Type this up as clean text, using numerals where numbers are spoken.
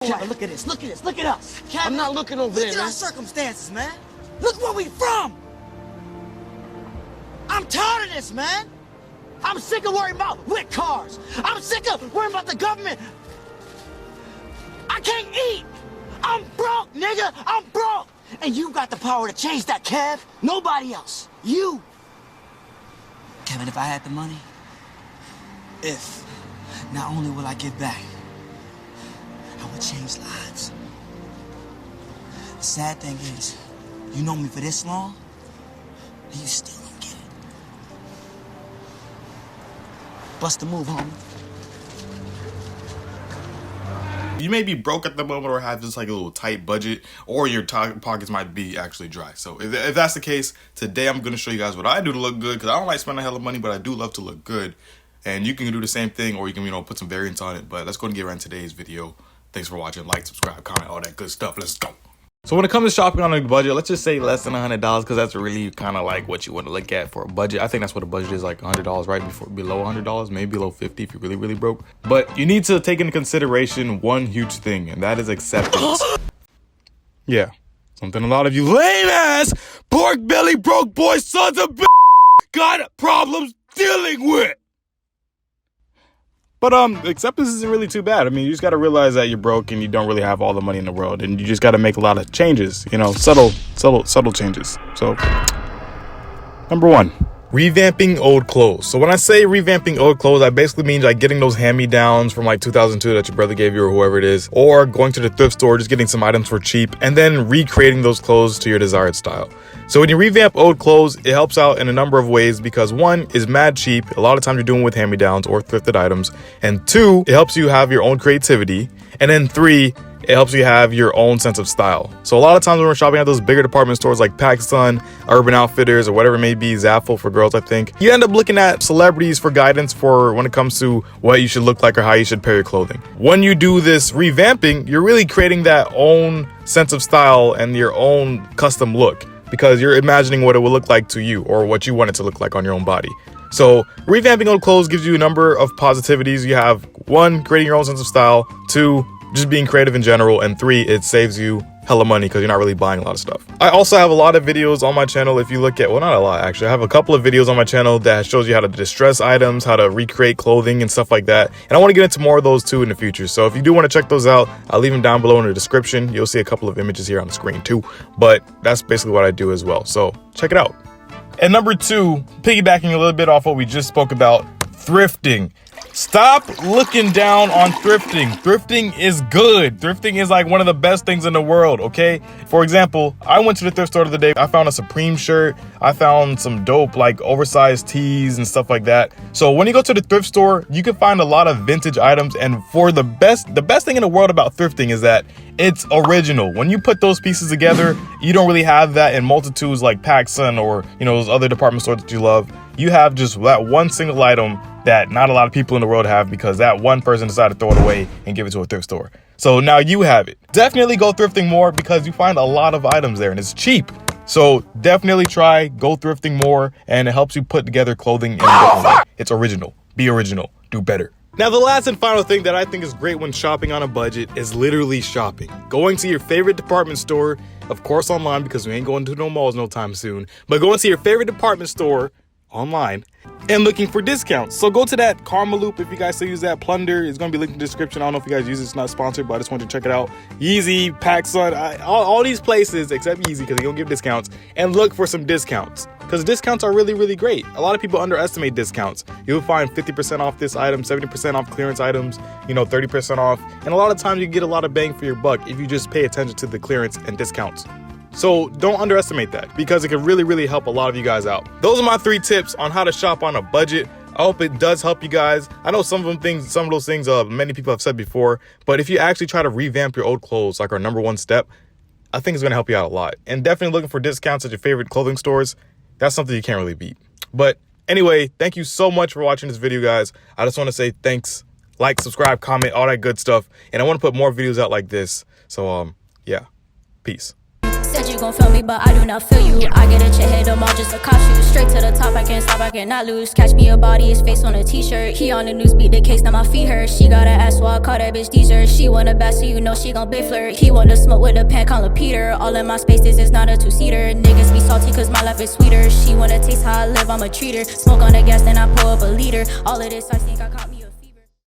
Kevin, look at this. Look at this. Look at us. Kevin, I'm not looking over there, look at man. our circumstances, man. Look where we from. I'm tired of this, man. I'm sick of worrying about wet cars. I'm sick of worrying about the government. I can't eat. I'm broke, nigga. I'm broke. And you got the power to change that, Kev. Nobody else. You. Kevin, if I had the money, not only will I give back, I would change lives. The sad thing is, you know me for this long, and you still don't get it. Bust a move, homie. You may be broke at the moment or have just like a little tight budget, or your pockets might be actually dry. So if that's the case, today I'm going to show you guys what I do to look good, because I don't like spending a hell of money, but I do love to look good. And you can do the same thing, or you can, put some variants on it. But let's go and get right into today's video. Thanks for watching. Like, subscribe, comment, all that good stuff. Let's go. So when it comes to shopping on a budget, let's just say less than $100, because that's really kind of like what you want to look at for a budget. I think that's what a budget is, like $100, right? Below $100, maybe below 50 if you're really, really broke. But you need to take into consideration one huge thing, and that is acceptance. Yeah, something a lot of you lame ass, pork belly, broke boy sons of bitch got problems dealing with. But acceptance isn't really too bad. I mean, you just got to realize that you're broke and you don't really have all the money in the world, and you just got to make a lot of changes, subtle changes. So, number one, revamping old clothes. So when I say revamping old clothes, I basically mean like getting those hand-me-downs from like 2002 that your brother gave you or whoever it is, or going to the thrift store, just getting some items for cheap, and then recreating those clothes to your desired style. So when you revamp old clothes, it helps out in a number of ways, because one is mad cheap. A lot of times you're doing with hand-me-downs or thrifted items. And two, it helps you have your own creativity. And then three, it helps you have your own sense of style. So a lot of times when we're shopping at those bigger department stores like PACSUN, Urban Outfitters, or whatever it may be, Zaffle for girls, I think, you end up looking at celebrities for guidance for when it comes to what you should look like or how you should pair your clothing. When you do this revamping, you're really creating that own sense of style and your own custom look, because you're imagining what it will look like to you or what you want it to look like on your own body. So revamping old clothes gives you a number of positivities. You have one, creating your own sense of style, two, just being creative in general, and three, it saves you hella money because you're not really buying a lot of stuff. I also have a lot of videos on my channel. If you look at, well, not a lot actually, I have a couple of videos on my channel that shows you how to distress items, how to recreate clothing and stuff like that. And I want to get into more of those too in the future. So if you do want to check those out, I'll leave them down below in the description. You'll see a couple of images here on the screen too, but that's basically what I do as well. So check it out. And number two, piggybacking a little bit off what we just spoke about, thrifting. Stop looking down on thrifting. Thrifting is good. Thrifting is like one of the best things in the world, okay? For example, I went to the thrift store the other day. I found a Supreme shirt. I found some dope like oversized tees and stuff like that. So when you go to the thrift store, you can find a lot of vintage items. And for the best thing in the world about thrifting is that it's original. When you put those pieces together, you don't really have that in multitudes like PACSUN or, those other department stores that you love. You have just that one single item that not a lot of people in the world have, because that one person decided to throw it away and give it to a thrift store. So now you have it. Definitely go thrifting more, because you find a lot of items there and it's cheap. So definitely go thrifting more, and it helps you put together clothing in a different way. It's original. Be original. Do better. Now, the last and final thing that I think is great when shopping on a budget is literally shopping. Going to your favorite department store, of course online, because we ain't going to no malls no time soon, but going to your favorite department store online and looking for discounts. So go to that KARMALOOP if you guys still use that. PLNDR is going to be linked in the description. I don't know if you guys use it. It's not sponsored, but I just wanted to check it out. Yeezy, PACSUN, all these places except Yeezy, because they don't give discounts, and look for some discounts, because discounts are really, really great. A lot of people underestimate discounts. You'll find 50% off this item, 70% off clearance items, 30% off. And a lot of times you get a lot of bang for your buck if you just pay attention to the clearance and discounts. So don't underestimate that, because it can really, really help a lot of you guys out. Those are my 3 tips on how to shop on a budget. I hope it does help you guys. I know some of those things many people have said before, but if you actually try to revamp your old clothes, like our number one step, I think it's going to help you out a lot. And definitely looking for discounts at your favorite clothing stores. That's something you can't really beat. But anyway, thank you so much for watching this video, guys. I just want to say thanks. Like, subscribe, comment, all that good stuff. And I want to put more videos out like this. So, yeah, peace. you gon' feel me, but I do not feel you. I get a check, hit them all just to cost you. Straight to the top, I can't stop, I cannot lose. Catch me a body, his face on a t-shirt. He on the news, beat the case, now my feet hurt. She got an ass, so I call that bitch Deezer. She want a bad, so you know she gon' big flirt. He want to smoke with a pen, call her Peter. All in my space, this is not a two-seater. Niggas be salty, cause my life is sweeter. She wanna taste how I live, I'ma treat her. Smoke on the gas, then I pull up a liter. All of this, I think I caught me.